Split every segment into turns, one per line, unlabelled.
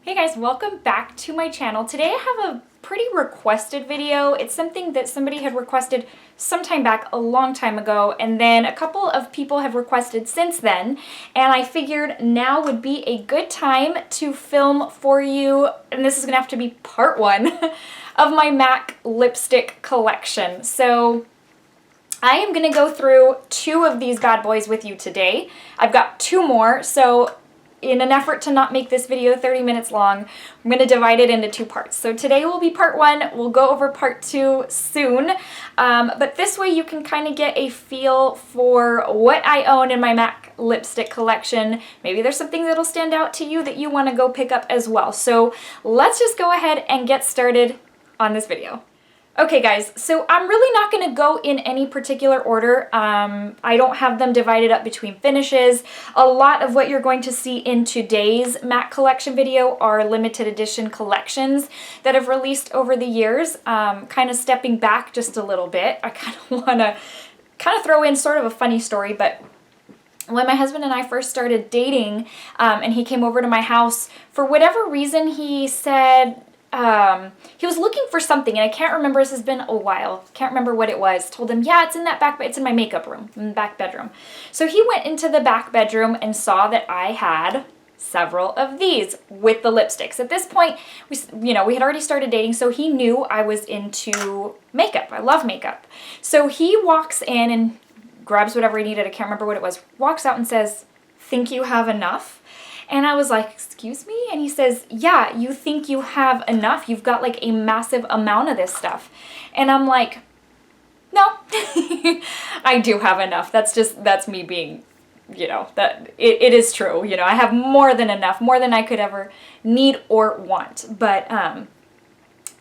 Hey guys, welcome back to my channel. Today I have a pretty requested video. It's something that somebody had requested sometime back a long time ago, and then a couple of people have requested since then, and I figured now would be a good time to film for you, and this is gonna have to be part one of my MAC lipstick collection. So I am gonna go through two of these bad boys with you today. I've got two more, so in an effort to not make this video 30 minutes long, I'm going to divide it into two parts. So today will be part one. We'll go over part two soon. But this way you can kind of get a feel for what I own in my MAC lipstick collection. Maybe there's something that'll stand out to you that you want to go pick up as well. So let's just go ahead and get started on this video. Okay guys, so I'm really not going to go in any particular order. I don't have them divided up between finishes. A lot of what you're going to see in today's MAC collection video are limited edition collections that have released over the years. Kind of stepping back just a little bit, I kind of want to throw in sort of a funny story, but when my husband and I first started dating, and he came over to my house, for whatever reason he said, he was looking for something, and I can't remember, this has been a while, can't remember what it was. Told him, yeah, it's in that back, it's in my makeup room, in the back bedroom. So he went into the back bedroom and saw that I had several of these with the lipsticks. At this point, we had already started dating, so he knew I was into makeup. I love makeup. So he walks in and grabs whatever he needed, I can't remember what it was, walks out and says, "Think you have enough?" And I was like, "Excuse me?" And he says, "Yeah, you think you have enough? You've got like a massive amount of this stuff." And I'm like, "No, I do have enough. That's me being, that it is true. I have more than enough, more than I could ever need or want." But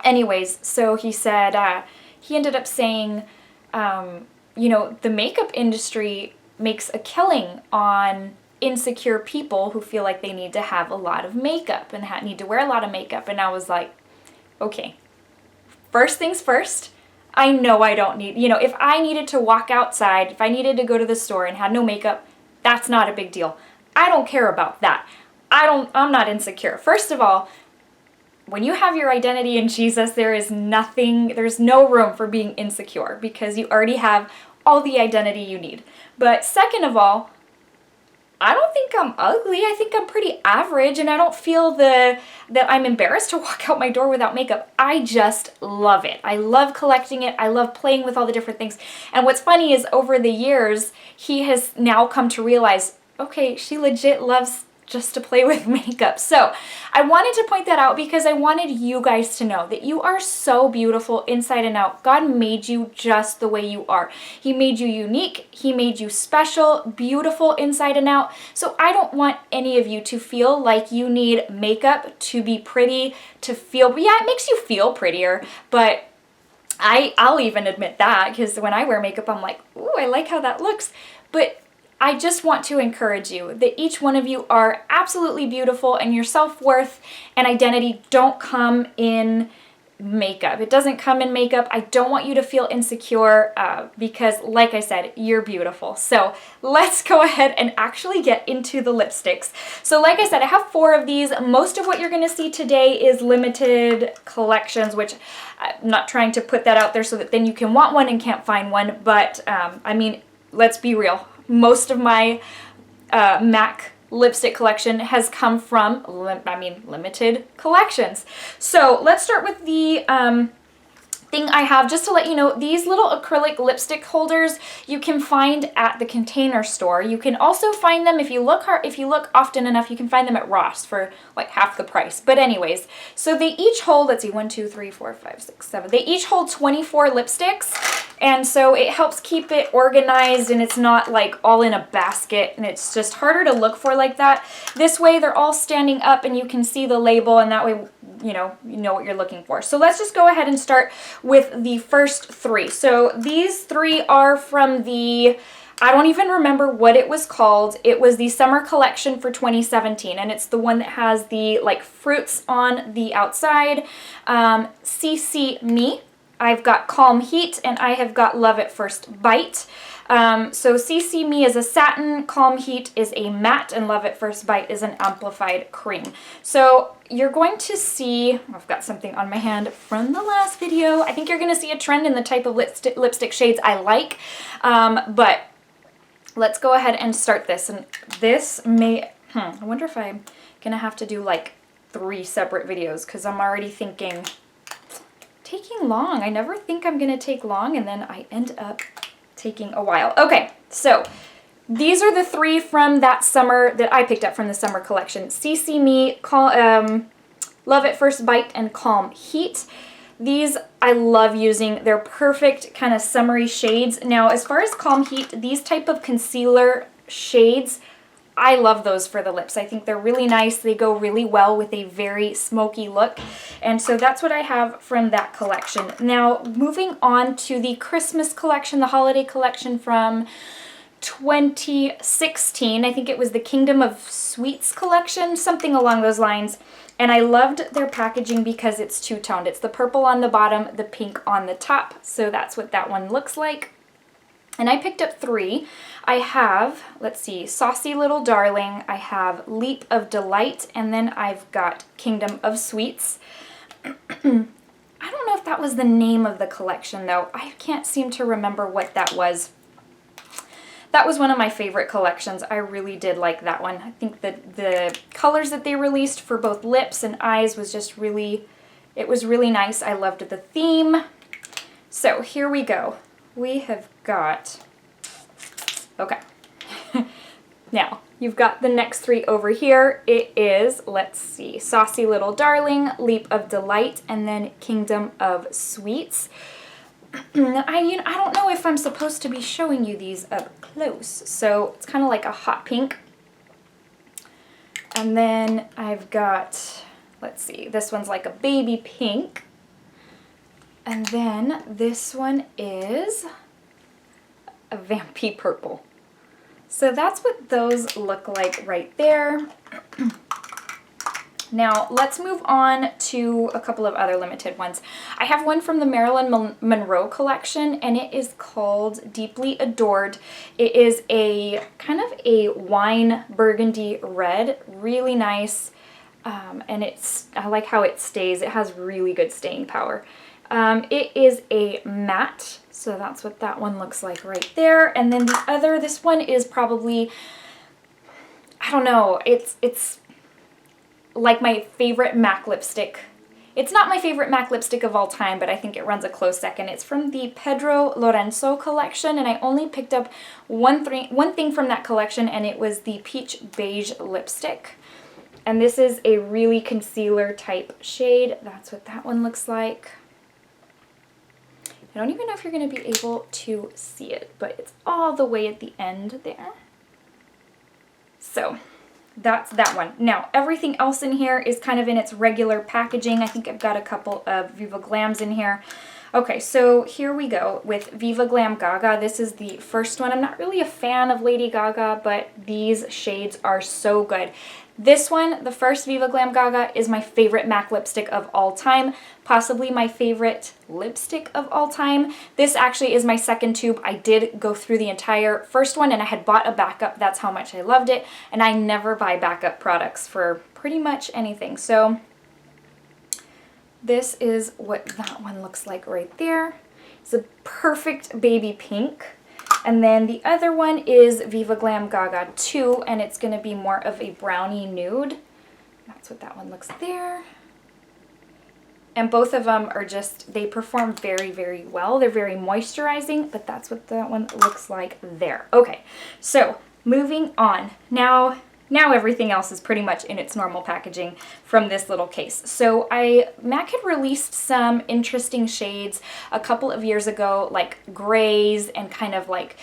anyways, so he said, he ended up saying, the makeup industry makes a killing on insecure people who feel like they need to have a lot of makeup and need to wear a lot of makeup. And I was like, okay, first things first, I know I don't need, if I needed to walk outside, if I needed to go to the store and had no makeup, that's not a big deal. I don't care about that. I'm not insecure. First of all, when you have your identity in Jesus, there's no room for being insecure because you already have all the identity you need. But second of all, I don't think I'm ugly. I think I'm pretty average, and I don't feel that I'm embarrassed to walk out my door without makeup. I just love it. I love collecting it. I love playing with all the different things. And what's funny is over the years, he has now come to realize, okay, she legit loves just to play with makeup. So I wanted to point that out because I wanted you guys to know that you are so beautiful inside and out. God made you just the way you are. He made you unique. He made you special, beautiful inside and out. So I don't want any of you to feel like you need makeup to be pretty, to feel, yeah, it makes you feel prettier, but I'll even admit that because when I wear makeup, I'm like, ooh, I like how that looks. But I just want to encourage you that each one of you are absolutely beautiful, and your self-worth and identity don't come in makeup. It doesn't come in makeup. I don't want you to feel insecure because, like I said, you're beautiful. So let's go ahead and actually get into the lipsticks. So like I said, I have 4 of these. Most of what you're going to see today is limited collections, which I'm not trying to put that out there so that then you can want one and can't find one. But I mean, let's be real. Most of my MAC lipstick collection has come from, limited collections. So let's start with the thing I have, just to let you know, these little acrylic lipstick holders you can find at the Container Store. You can also find them, if you look often enough, you can find them at Ross for like half the price. But anyways, so they each hold, let's see, 1, 2, 3, 4, 5, 6, 7. They each hold 24 lipsticks. And so it helps keep it organized, and it's not like all in a basket, and it's just harder to look for like that. This way they're all standing up and you can see the label, and that way you know what you're looking for. So let's just go ahead and start with the first 3. So these 3 are from the, I don't even remember what it was called. It was the summer collection for 2017, and it's the one that has the like fruits on the outside. CC Me. I've got Calm Heat, and I have got Love at First Bite. So CC Me is a satin, Calm Heat is a matte, and Love at First Bite is an amplified cream. So you're going to see, I've got something on my hand from the last video. I think you're going to see a trend in the type of lipstick shades I like. But let's go ahead and start this. And this may, I wonder if I'm going to have to do like 3 separate videos because I'm already thinking taking long. I never think I'm going to take long and then I end up taking a while. Okay, so these are the 3 from that summer that I picked up from the summer collection. CC Me, Love at First Bite, and Calm Heat. These I love using. They're perfect kind of summery shades. Now, as far as Calm Heat, these type of concealer shades, I love those for the lips. I think they're really nice. They go really well with a very smoky look. And so that's what I have from that collection. Now, moving on to the Christmas collection, the holiday collection from 2016. I think it was the Kingdom of Sweets collection, something along those lines. And I loved their packaging because it's two-toned. It's the purple on the bottom, the pink on the top. So that's what that one looks like. And I picked up 3. I have, let's see, Saucy Little Darling, I have Leap of Delight, and then I've got Kingdom of Sweets. I don't know if that was the name of the collection though. I can't seem to remember what that was. That was one of my favorite collections. I really did like that one. I think that the colors that they released for both lips and eyes was just really, it was really nice. I loved the theme. So here we go. We have got, okay, now you've got the next 3 over here. It is, let's see, Saucy Little Darling, Leap of Delight, and then Kingdom of Sweets. I don't know if I'm supposed to be showing you these up close, so it's kind of like a hot pink. And then I've got, let's see, this one's like a baby pink. And then this one is a vampy purple. So that's what those look like right there. Now let's move on to a couple of other limited ones. I have one from the Marilyn Monroe collection and it is called Deeply Adored. It is a kind of a wine burgundy red, really nice. And I like how it stays. It has really good staying power. It is a matte, so that's what that one looks like right there. And then the other, this one is probably, I don't know, it's like my favorite MAC lipstick. It's not my favorite MAC lipstick of all time, but I think it runs a close second. It's from the Pedro Lorenzo collection, and I only picked up one thing from that collection, and it was the Peach Beige lipstick. And this is a really concealer type shade. That's what that one looks like. I don't even know if you're going to be able to see it, but it's all the way at the end there. So that's that one. Now, everything else in here is kind of in its regular packaging. I think I've got a couple of Viva Glams in here. Okay, so here we go with Viva Glam Gaga. This is the first one. I'm not really a fan of Lady Gaga, but these shades are so good. This one, the first Viva Glam Gaga, is my favorite MAC lipstick of all time, possibly my favorite lipstick of all time. This actually is my second tube. I did go through the entire first one and I had bought a backup. That's how much I loved it. And I never buy backup products for pretty much anything. So this is what that one looks like right there. It's a perfect baby pink. And then the other one is Viva Glam Gaga 2, and it's going to be more of a brownie nude. That's what that one looks there. And both of them are just, they perform very, very well. They're very moisturizing, but that's what that one looks like there. Okay, so moving on. Now everything else is pretty much in its normal packaging from this little case. So MAC had released some interesting shades a couple of years ago, like grays and kind of like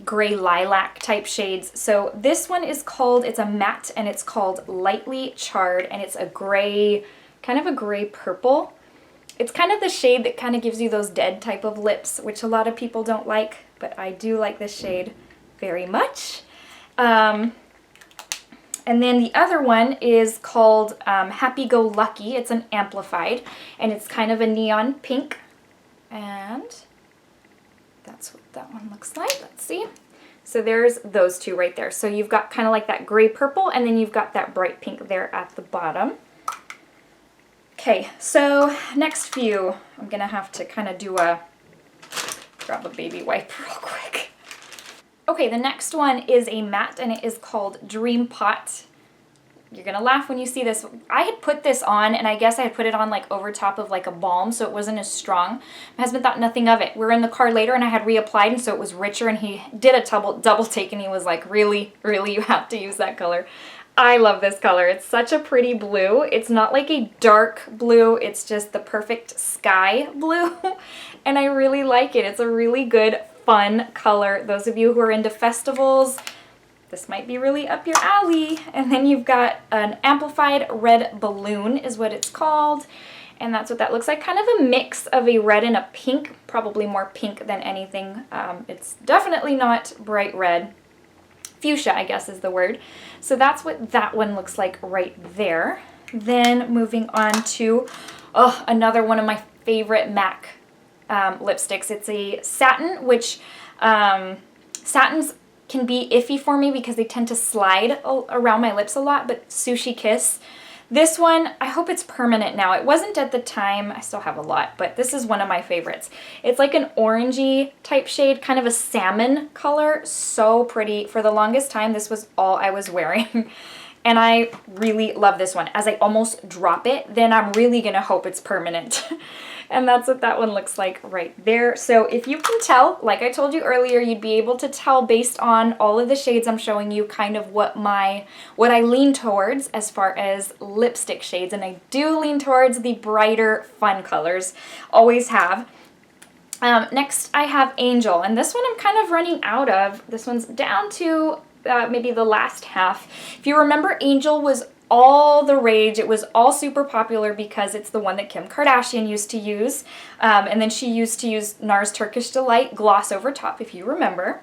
gray lilac type shades. So this one is called, it's a matte and it's called Lightly Charred, and it's a gray, kind of a gray purple. It's kind of the shade that kind of gives you those dead type of lips, which a lot of people don't like, but I do like this shade very much. And then the other one is called Happy Go Lucky. It's an amplified, and it's kind of a neon pink. And that's what that one looks like. Let's see. So there's those two right there. So you've got kind of like that gray purple, and then you've got that bright pink there at the bottom. Okay, so next few, I'm gonna have to kind of grab a baby wipe real quick. Okay, the next one is a matte, and it is called Dream Pot. You're gonna laugh when you see this. I had put this on, and I guess I had put it on like over top of like a balm, so it wasn't as strong. My husband thought nothing of it. We were in the car later, and I had reapplied, and so it was richer, and he did a double take, and he was like, really, really, you have to use that color. I love this color. It's such a pretty blue. It's not like a dark blue. It's just the perfect sky blue, and I really like it. It's a really good, fun color. Those of you who are into festivals, this might be really up your alley. And then you've got an amplified red balloon is what it's called. And that's what that looks like. Kind of a mix of a red and a pink, probably more pink than anything. It's definitely not bright red. Fuchsia, I guess is the word. So that's what that one looks like right there. Then moving on to another one of my favorite MAC lipsticks. It's a satin, which satins can be iffy for me because they tend to slide around my lips a lot, but Sushi Kiss. This one, I hope it's permanent now. It wasn't at the time. I still have a lot, but this is one of my favorites. It's like an orangey type shade, kind of a salmon color. So pretty. For the longest time, this was all I was wearing. And I really love this one. As I almost drop it, then I'm really gonna hope it's permanent. And that's what that one looks like right there. So if you can tell, like I told you earlier, you'd be able to tell based on all of the shades I'm showing you kind of what I lean towards as far as lipstick shades. And I do lean towards the brighter, fun colors. Always have. Next I have Angel, and this one I'm kind of running out of. This one's down to maybe the last half. If you remember, Angel was all the rage. It was all super popular because it's the one that Kim Kardashian used to use. And then she used to use NARS Turkish Delight gloss over top, if you remember.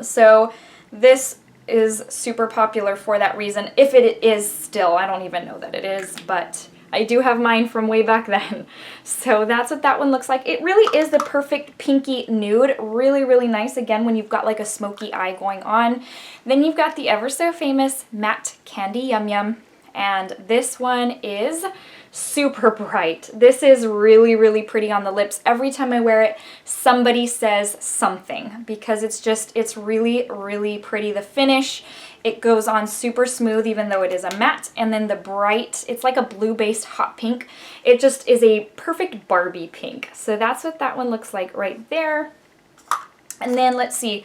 So this is super popular for that reason. If it is still, I don't even know that it is, but I do have mine from way back then. So that's what that one looks like. It really is the perfect pinky nude. Really, really nice. Again, when you've got like a smoky eye going on. Then you've got the ever so famous Matte Candy Yum Yum. And this one is super bright. This is really, really pretty on the lips. Every time I wear it, somebody says something because it's really, really pretty. The finish, it goes on super smooth even though it is a matte. And then the bright, it's like a blue-based hot pink. It just is a perfect Barbie pink. So that's what that one looks like right there. And then let's see.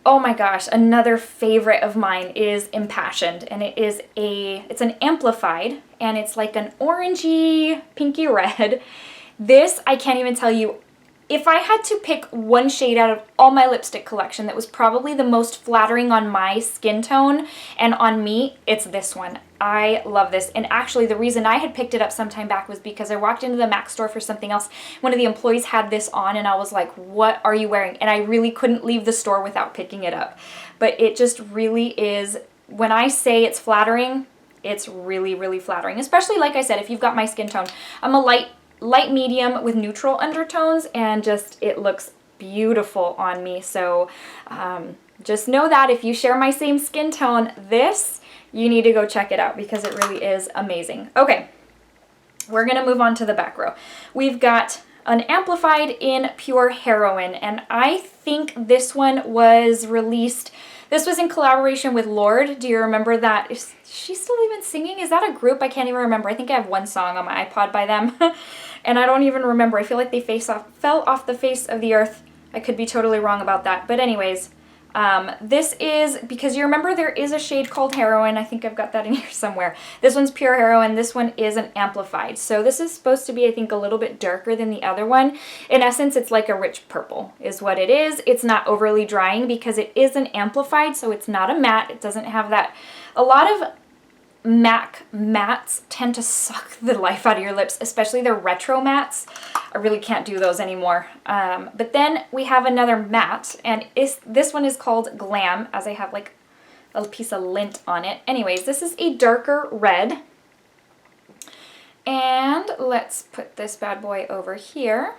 Oh my gosh, another favorite of mine is Impassioned, and it's an amplified, and it's like an orangey, pinky red. This, I can't even tell you, if I had to pick one shade out of all my lipstick collection that was probably the most flattering on my skin tone and on me, it's this one. I love this. And actually the reason I had picked it up some time back was because I walked into the MAC store for something else. One of the employees had this on and I was like, what are you wearing? And I really couldn't leave the store without picking it up. But it just really is, when I say it's flattering, it's really, really flattering. Especially, like I said, if you've got my skin tone. I'm a light medium with neutral undertones, and just it looks beautiful on me. So just know that if you share my same skin tone, you need to go check it out because it really is amazing. Okay, we're gonna move on to the back row. We've got an amplified in Pure Heroine, and I think this one was released, this was in collaboration with Lorde. Do you remember that? Is she still even singing? Is that a group? I can't even remember. I think I have one song on my iPod by them. And I don't even remember. I feel like they fell off the face of the earth. I could be totally wrong about that. But anyways, this is, because you remember there is a shade called Heroine. I think I've got that in here somewhere. This one's Pure Heroine. This one is an amplified. So this is supposed to be, I think, a little bit darker than the other one. In essence, it's like a rich purple is what it is. It's not overly drying because it is an amplified, so it's not a matte. It doesn't have that. A lot of MAC mattes tend to suck the life out of your lips, especially the retro mattes. I really can't do those anymore. But then we have another matte, and this one is called Glam, as I have like a piece of lint on it. Anyways, this is a darker red. And let's put this bad boy over here.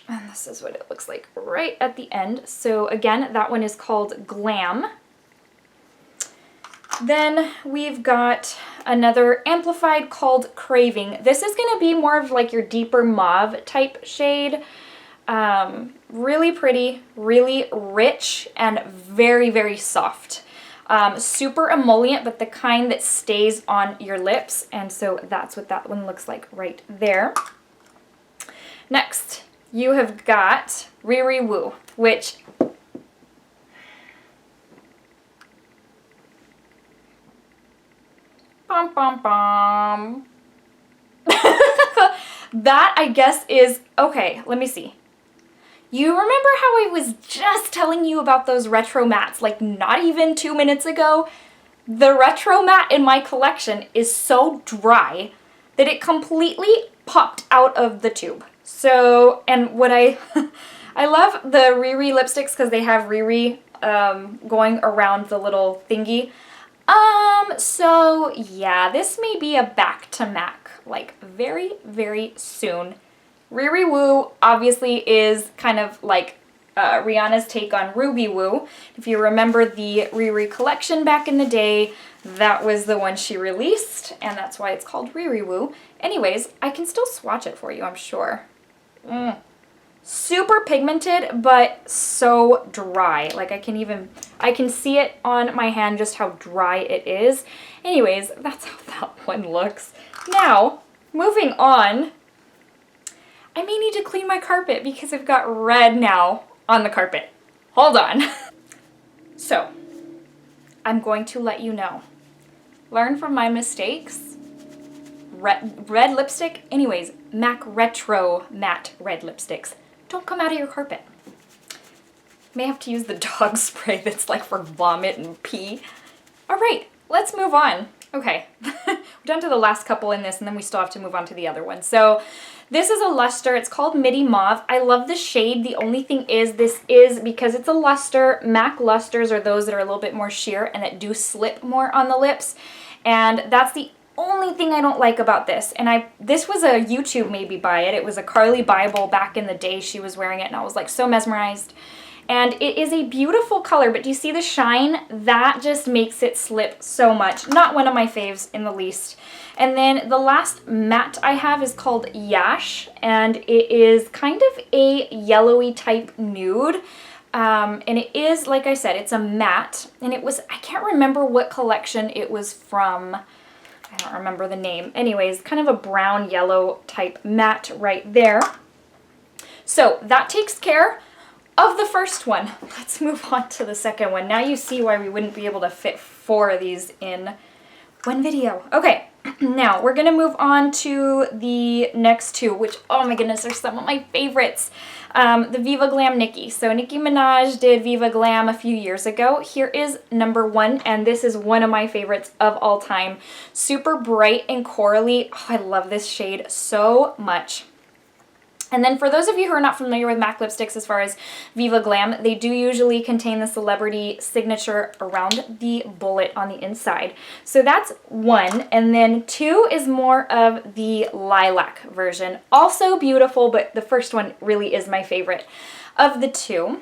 And this is what it looks like right at the end. So again, that one is called Glam. Then we've got another amplified called Craving. This is going to be more of like your deeper mauve type shade. Really pretty, really rich, and very, very soft. Super emollient, but the kind that stays on your lips. And so that's what that one looks like right there. Next, you have got Riri Woo, which bum bum bum. That I guess is okay. Let me see. You remember how I was just telling you about those retro mattes like not even 2 minutes ago? The retro matte in my collection is so dry that it completely popped out of the tube. So, and what I love the Riri lipsticks because they have Riri going around the little thingy. So yeah, this may be a back to MAC like very, very soon. Riri Woo obviously is kind of like Rihanna's take on Ruby Woo. If you remember the Riri collection back in the day, that was the one she released, and that's why it's called Riri Woo. Anyways, I can still swatch it for you, I'm sure. Super pigmented, but so dry. Like I can see it on my hand just how dry it is. Anyways, that's how that one looks. Now, moving on, I may need to clean my carpet because I've got red now on the carpet. Hold on. So, I'm going to let you know. Learn from my mistakes. Red lipstick, anyways, MAC Retro Matte red lipsticks. Don't come out of your carpet. May have to use the dog spray that's like for vomit and pee. All right, let's move on. Okay, we're down to the last couple in this and then we still have to move on to the other one. So this is a luster. It's called Midi Mauve. I love the shade. The only thing is this is, because it's a luster, MAC lusters are those that are a little bit more sheer and that do slip more on the lips. And that's the only thing I don't like about this. And this was a YouTube maybe buy it. It was a Carly Bible back in the day. She was wearing it and I was like so mesmerized. And it is a beautiful color, but do you see the shine? That just makes it slip so much. Not one of my faves in the least. And then the last matte I have is called Yash, and it is kind of a yellowy type nude. And it is, like I said, it's a matte, and it was, I can't remember what collection it was from. I don't remember the name. Anyways, kind of a brown yellow type matte right there. So that takes care of the first one. Let's move on to the second one. Now you see why we wouldn't be able to fit 4 of these in one video. Okay, now we're gonna move on to the next 2, which, oh my goodness, are some of my favorites. The Viva Glam Nicki. So Nicki Minaj did Viva Glam a few years ago. Here is number 1, and this is one of my favorites of all time. Super bright and corally. Oh, I love this shade so much. And then for those of you who are not familiar with MAC lipsticks as far as Viva Glam, they do usually contain the celebrity signature around the bullet on the inside. So that's 1. And then 2 is more of the lilac version. Also beautiful, but the first one really is my favorite of the 2.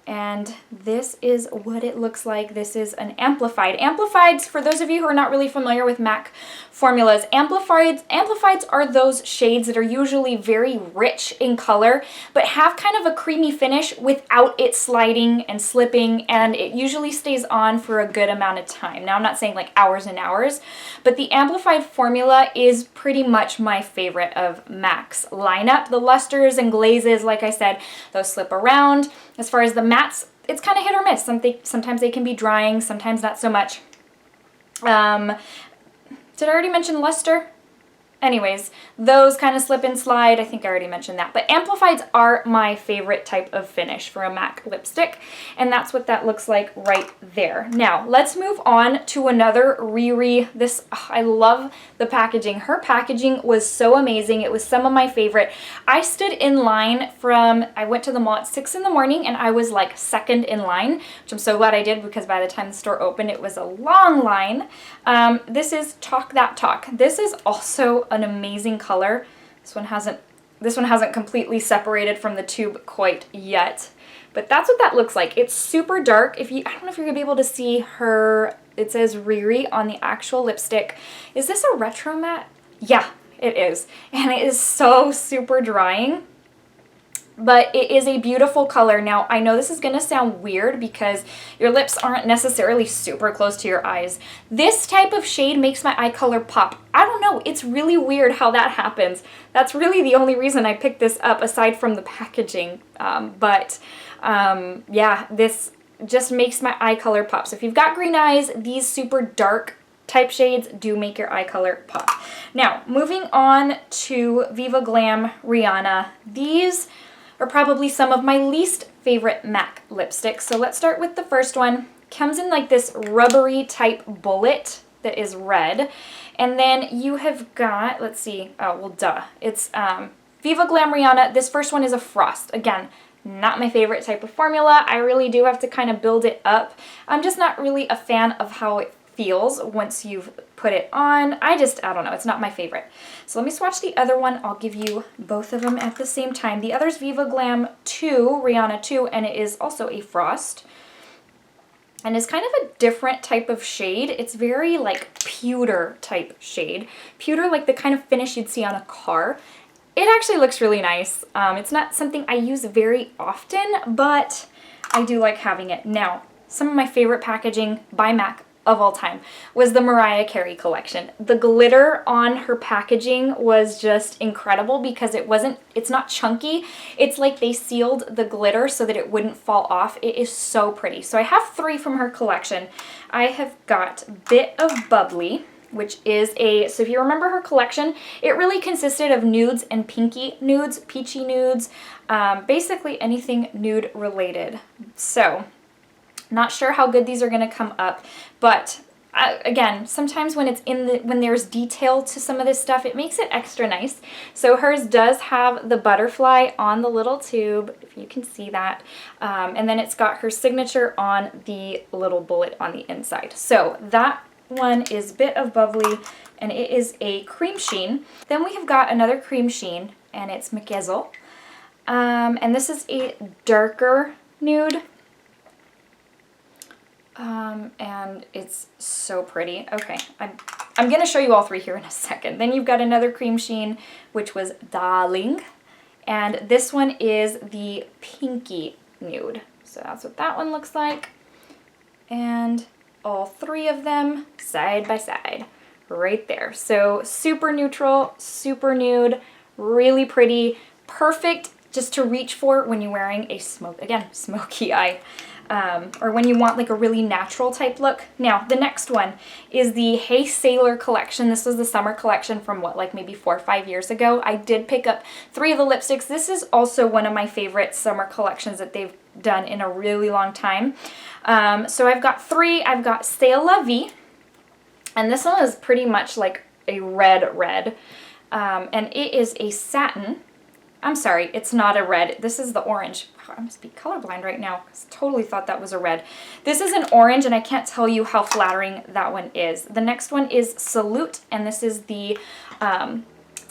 And this is what it looks like. This is an amplified. Amplifieds, for those of you who are not really familiar with MAC formulas, amplifieds are those shades that are usually very rich in color, but have kind of a creamy finish without it sliding and slipping, and it usually stays on for a good amount of time. Now, I'm not saying like hours and hours, but the amplified formula is pretty much my favorite of MAC's lineup. The lusters and glazes, like I said, those slip around. As far as the mattes, it's kind of hit or miss. Sometimes they can be drying, sometimes not so much. Did I already mention luster? Anyways, those kind of slip and slide. I think I already mentioned that. But amplifieds are my favorite type of finish for a MAC lipstick. And that's what that looks like right there. Now, let's move on to another Riri. I love the packaging. Her packaging was so amazing. It was some of my favorite. I stood in line I went to the mall at 6 in the morning and I was like second in line, which I'm so glad I did because by the time the store opened, it was a long line. This is Talk That Talk. This is also an amazing color. This one hasn't completely separated from the tube quite yet, but that's what that looks like. It's super dark. I don't know if you're gonna be able to see her It says Riri on the actual lipstick. Is this a retro matte? Yeah, it is. And it is so super drying. But it is a beautiful color. Now, I know this is going to sound weird because your lips aren't necessarily super close to your eyes. This type of shade makes my eye color pop. I don't know. It's really weird how that happens. That's really the only reason I picked this up aside from the packaging. Yeah, this just makes my eye color pop. So if you've got green eyes, these super dark type shades do make your eye color pop. Now, moving on to Viva Glam Rihanna. These are probably some of my least favorite MAC lipsticks. So let's start with the first one. Comes in like this rubbery type bullet that is red. And then you have got, let's see, oh, well, duh. It's Viva Glam Rihanna. This first one is a frost. Again, not my favorite type of formula. I really do have to kind of build it up. I'm just not really a fan of how it feels once you've put it on. I don't know. It's not my favorite. So let me swatch the other one. I'll give you both of them at the same time. The other's Viva Glam 2, Rihanna 2, and it is also a frost. And it's kind of a different type of shade. It's very like pewter type shade. Pewter, like the kind of finish you'd see on a car. It actually looks really nice. It's not something I use very often, but I do like having it. Now, some of my favorite packaging by MAC of all time was the Mariah Carey collection. The glitter on her packaging was just incredible because it's not chunky. It's like they sealed the glitter so that it wouldn't fall off. It is so pretty. So I have 3 from her collection. I have got Bit of Bubbly, which is so if you remember her collection, it really consisted of nudes and pinky nudes, peachy nudes, basically anything nude related. So not sure how good these are going to come up, but again, sometimes when when there's detail to some of this stuff, it makes it extra nice. So hers does have the butterfly on the little tube, if you can see that, and then it's got her signature on the little bullet on the inside. So that one is Bit of Bubbly, and it is a cream sheen. Then we have got another cream sheen, and it's McGizzle, and this is a darker nude. And it's so pretty. Okay, I'm gonna show you all 3 here in a second. Then you've got another cream sheen, which was Darling, and this one is the pinky nude. So that's what that one looks like. And all 3 of them side by side, right there. So super neutral, super nude, really pretty, perfect just to reach for when you're wearing a smoky eye. Or when you want like a really natural type look. Now, the next one is the Hey Sailor collection. This was the summer collection from like maybe 4 or 5 years ago. I did pick up 3 of the lipsticks. This is also one of my favorite summer collections that they've done in a really long time. So I've got 3. I've got C'est La Vie, and this one is pretty much like a red. And it is a satin. I'm sorry, it's not a red. This is the orange. I must be colorblind right now. I totally thought that was a red. This is an orange, and I can't tell you how flattering that one is. The next one is Salute, and this is the kind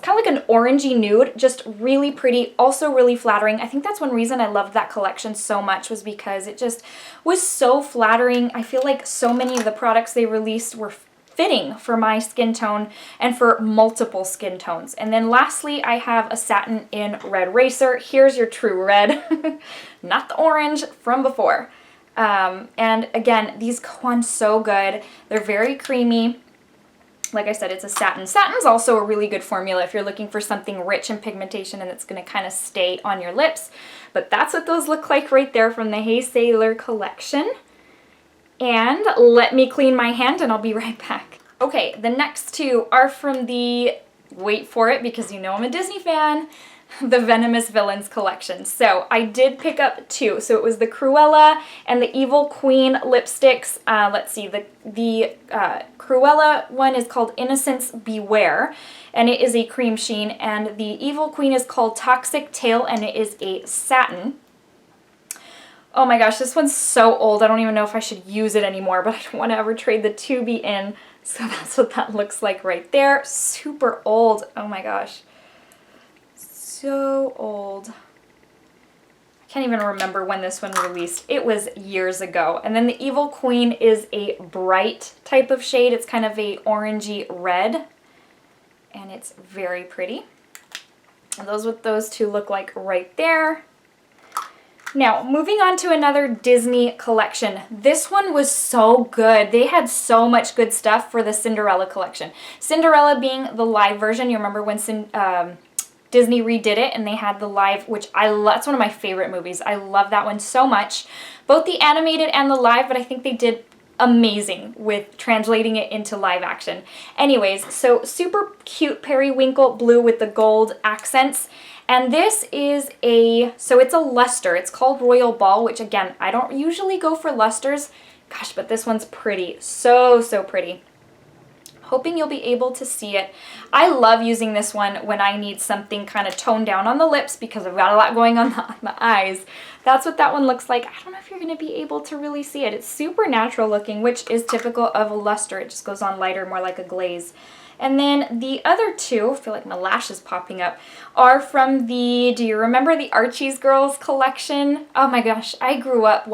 of like an orangey nude, just really pretty, also really flattering. I think that's one reason I loved that collection so much, was because it just was so flattering. I feel like so many of the products they released were fitting for my skin tone and for multiple skin tones. And then lastly, I have a satin in Red Racer. Here's your true red, not the orange from before. And again, these go on so good. They're very creamy. Like I said, it's a satin. Satin's also a really good formula if you're looking for something rich in pigmentation and it's going to kind of stay on your lips. But that's what those look like right there from the Hey Sailor collection. And let me clean my hand and I'll be right back. Okay, the next 2 are from the, wait for it because you know I'm a Disney fan, the Venomous Villains collection. So I did pick up 2. So it was the Cruella and the Evil Queen lipsticks. Let's see, the Cruella one is called Innocence Beware, and it is a cream sheen, and the Evil Queen is called Toxic Tail, and it is a satin. Oh my gosh, this one's so old. I don't even know if I should use it anymore, but I don't want to ever trade the 2B in. So that's what that looks like right there. Super old. Oh my gosh. So old. I can't even remember when this one released. It was years ago. And then the Evil Queen is a bright type of shade. It's kind of a orangey red, and it's very pretty. And those what those two look like right there. Now, moving on to another Disney collection. This one was so good. They had so much good stuff for the Cinderella collection. Cinderella being the live version. You remember when Disney redid it and they had the live, which I love. That's one of my favorite movies. I love that one so much. Both the animated and the live, but I think they did amazing with translating it into live action. Anyways, so super cute periwinkle blue with the gold accents. And this is so it's a luster. It's called Royal Ball, which again, I don't usually go for lusters. Gosh, but this one's pretty. So, so pretty. Hoping you'll be able to see it. I love using this one when I need something kind of toned down on the lips because I've got a lot going on the eyes. That's what that one looks like. I don't know if you're going to be able to really see it. It's super natural looking, which is typical of a luster. It just goes on lighter, more like a glaze. And then the other two, I feel like my lash is popping up, are from the, do you remember the Archie's Girls collection? Oh my gosh, I grew up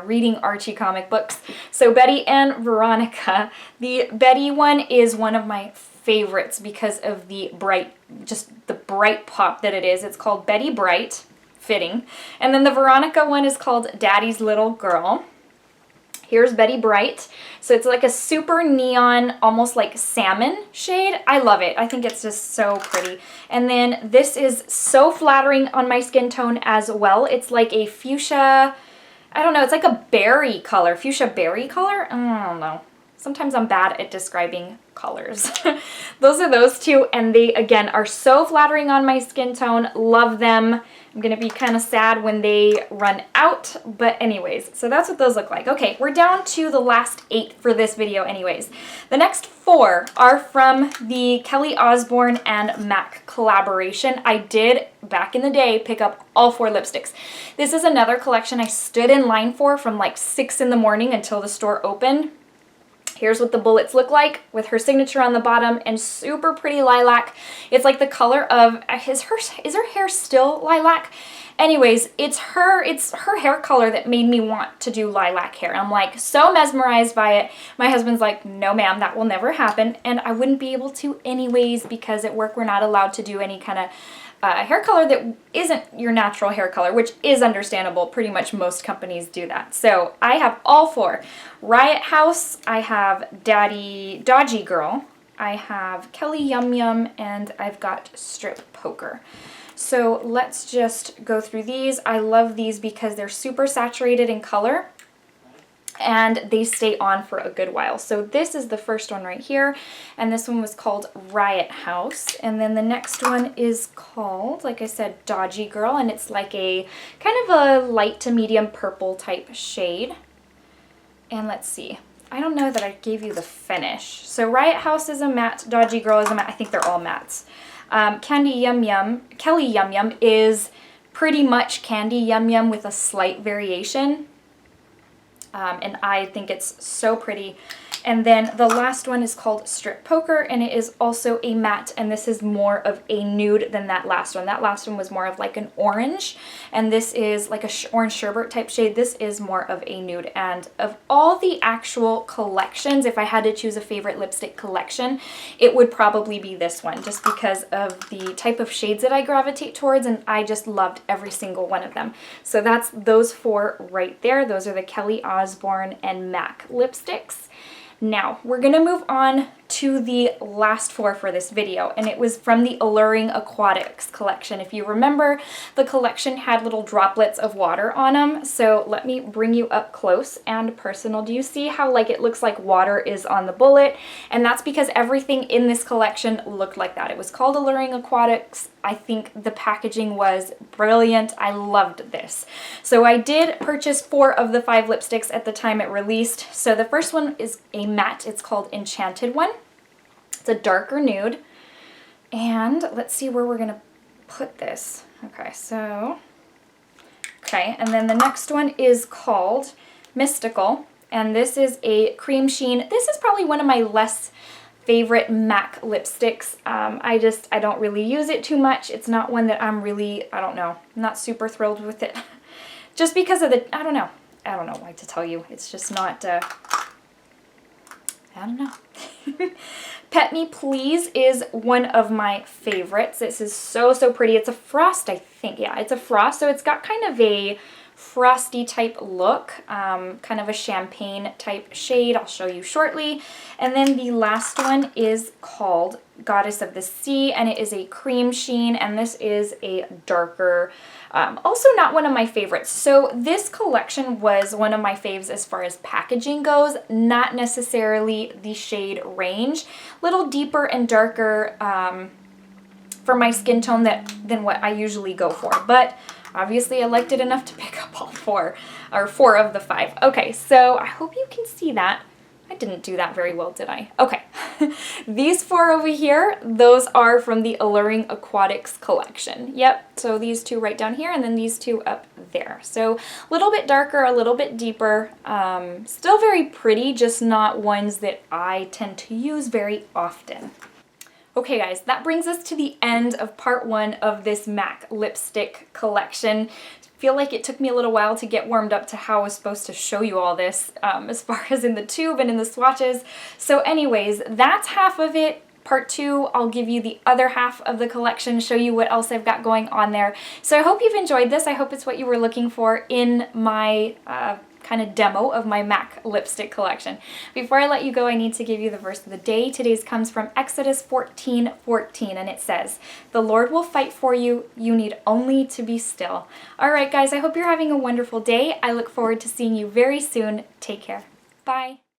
reading Archie comic books. So Betty and Veronica. The Betty one is one of my favorites because of the bright, just the bright pop that it is. It's called Betty Bright, fitting. And then the Veronica one is called Daddy's Little Girl. Here's Betty Bright. So it's like a super neon, almost like salmon shade. I love it. I think it's just so pretty. And then this is so flattering on my skin tone as well. It's like a fuchsia, I don't know, it's like a berry color, fuchsia berry color. I don't know. Sometimes I'm bad at describing colors. Those are those two, and they, again, are so flattering on my skin tone. Love them. I'm going to be kind of sad when they run out, but anyways, so that's what those look like. Okay, we're down to the last 8 for this video anyways. The next 4 are from the Kelly Osbourne and MAC collaboration. I did, back in the day, pick up all 4 lipsticks. This is another collection I stood in line for from like 6 in the morning until the store opened. Here's what the bullets look like with her signature on the bottom and super pretty lilac. It's like the color of, is her hair still lilac? Anyways, it's her hair color that made me want to do lilac hair. I'm like so mesmerized by it. My husband's like, no ma'am, that will never happen. And I wouldn't be able to anyways because at work we're not allowed to do any kind of hair color that isn't your natural hair color, which is understandable. Pretty much most companies do that. So I have all 4. Riot House, I have Dodgy Girl, I have Kelly Yum Yum, and I've got Strip Poker. So let's just go through these. I love these because they're super saturated in color and they stay on for a good while. So this is the first one right here, and this one was called Riot House. And then the next one is called, like I said, Dodgy Girl, and it's like a kind of a light to medium purple type shade. And let's see, I don't know that I gave you the finish. So Riot House is a matte, Dodgy Girl is a matte. I think they're all mattes. Kelly Yum Yum is pretty much Candy Yum Yum with a slight variation. And I think it's so pretty. And then the last one is called Strip Poker, and it is also a matte, and this is more of a nude than that last one. That last one was more of like an orange, and this is like a orange sherbet type shade. This is more of a nude. And of all the actual collections, if I had to choose a favorite lipstick collection, it would probably be this one, just because of the type of shades that I gravitate towards, and I just loved every single one of them. So that's those 4 right there. Those are the Kelly Osbourne and MAC lipsticks. Now, we're going to move on to the last 4 for this video, and it was from the Alluring Aquatics collection. If you remember, the collection had little droplets of water on them, so let me bring you up close and personal. Do you see how like it looks like water is on the bullet? And that's because everything in this collection looked like that. It was called Alluring Aquatics. I think the packaging was brilliant. I loved this. So I did purchase 4 of the 5 lipsticks at the time it released. So the first one is a matte. It's called Enchanted One. It's a darker nude. And let's see where we're going to put this. Okay, and then the next one is called Mystical. And this is a cream sheen. This is probably one of my less favorite MAC lipsticks. I don't really use it too much. It's not one that I'm really, I don't know, I'm not super thrilled with it. just because of the, I don't know why to tell you. It's just not, I don't know. Pet Me Please is one of my favorites. This is so, so pretty. It's a frost, I think. Yeah, it's a frost. So it's got kind of a frosty type look, kind of a champagne type shade. I'll show you shortly. And then the last one is called Goddess of the Sea, and it is a cream sheen, and this is a darker, also not one of my favorites. So this collection was one of my faves as far as packaging goes, not necessarily the shade range. A little deeper and darker for my skin tone than what I usually go for, but obviously I liked it enough to pick up all four of the 5. Okay, so I hope you can see that. I didn't do that very well, did I? Okay. These 4 over here, those are from the Alluring Aquatics collection. Yep, so these 2 right down here and then these 2 up there. So a little bit darker, a little bit deeper. Still very pretty, just not ones that I tend to use very often. Okay guys, that brings us to the end of part 1 of this MAC lipstick collection. I feel like it took me a little while to get warmed up to how I was supposed to show you all this as far as in the tube and in the swatches. So anyways, that's half of it. Part 2, I'll give you the other half of the collection, show you what else I've got going on there. So I hope you've enjoyed this. I hope it's what you were looking for in my kind of demo of my MAC lipstick collection. Before I let you go, I need to give you the verse of the day. Today's comes from Exodus 14:14, and it says, "The Lord will fight for you. You need only to be still." All right, guys, I hope you're having a wonderful day. I look forward to seeing you very soon. Take care. Bye.